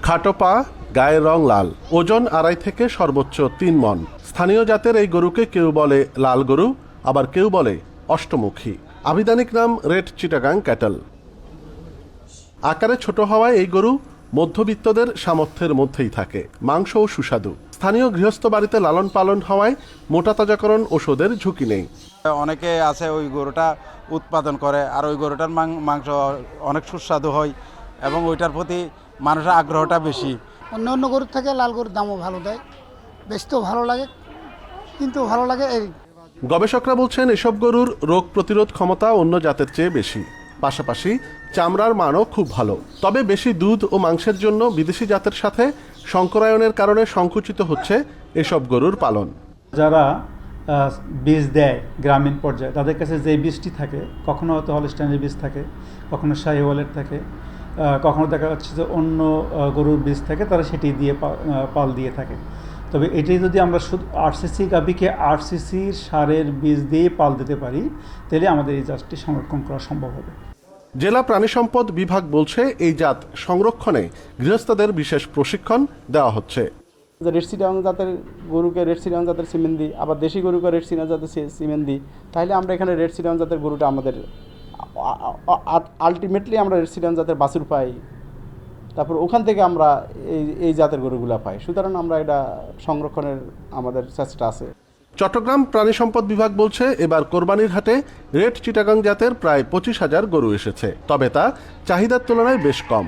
খাটো পা, গায়ের রং লাল, ওজন 2.5 থেকে সর্বোচ্চ 3 মণ। স্থানীয় জাতের এই গরুকে কেউ বলে লাল গরু, আবার কেউ বলে অষ্টমুখী। আবিধানিক নাম রেড চিটাগাং ক্যাটল। আকারে ছোট হওয়ায় এই গরু মধ্যবিত্তদের সামর্থ্যের মধ্যেই থাকে। মাংসও সুস্বাদু। স্থানীয় গৃহস্থ বাড়িতে লালন পালন হওয়ায় মোটা তাজাকরণ ওষুধের ঝুঁকি নেই। অনেকে আছে ওই গরুটা উৎপাদন করে, আর ওই গরুটার মাংস অনেক সুস্বাদু হয় এবং ওইটার প্রতি মানুষের আগ্রহটা বেশি। অন্য গরুর থেকে লাল গরুর দামও ভালো দেয়, বেচতেও ভালো লাগে, কিন্তু ভালো লাগে এই। গবেষকরা বলছেন এসব গরুর রোগ প্রতিরোধ ক্ষমতা অন্য জাতের চেয়ে বেশি। পাশাপাশি চামড়ার মানও খুব ভালো। তবে বেশি দুধ ও মাংসের জন্য বিদেশি জাতের সাথে সংকরায়নের কারণে সংকুচিত হচ্ছে এসব গরুর পালন। যারা বীজ দেয় গ্রামীণ পর্যায়ে, তাদের কাছে যে বীজটি থাকে, কখনো হয়তো হলস্টাইনের বীজ থাকে, কখনো শাহিওয়ালের থাকে, কখনো দেখা যাচ্ছে যে অন্য গরুর বীজ থাকে, তারা সেটি দিয়ে পাল দিয়ে থাকে। তবে এটি যদি আমরা শুধু আরসিসি গাভীকে আরসিসির সারের বীজ দিয়ে পাল দিতে পারি, তাহলে আমাদের এই জাতটি সংরক্ষণ করা সম্ভব হবে। জেলা প্রাণী সম্পদ বিভাগ বলছে এই জাত সংরক্ষণে গৃহস্থদের বিশেষ প্রশিক্ষণ দেওয়া হচ্ছে। রেড চিটাগাং জাতের গরুকে রেড চিটাগাং জাতের সিমেন্ট দিই, আবার দেশি গরুকে রেড চিটাগাং জাতের সিমেন্ট দিই, তাহলে আমরা এখানে রেড চিটাগাং জাতের গরুটা আমাদের আলটিমেটলি আমরা রেড চিটাগাং জাতের বাছুর পাই, তারপর ওখান থেকে আমরা এই জাতের গরুগুলা পাই। সুতরাং আমরা এটা সংরক্ষণের আমাদের চেষ্টা আছে। চট্টগ্রাম প্রাণী সম্পদ বিভাগ বলছে এবার কোরবানির হাটে রেড চিটাগাং জাতের প্রায় 25,000 গরু এসেছে। তবে তা চাহিদার তুলনায় বেশ কম।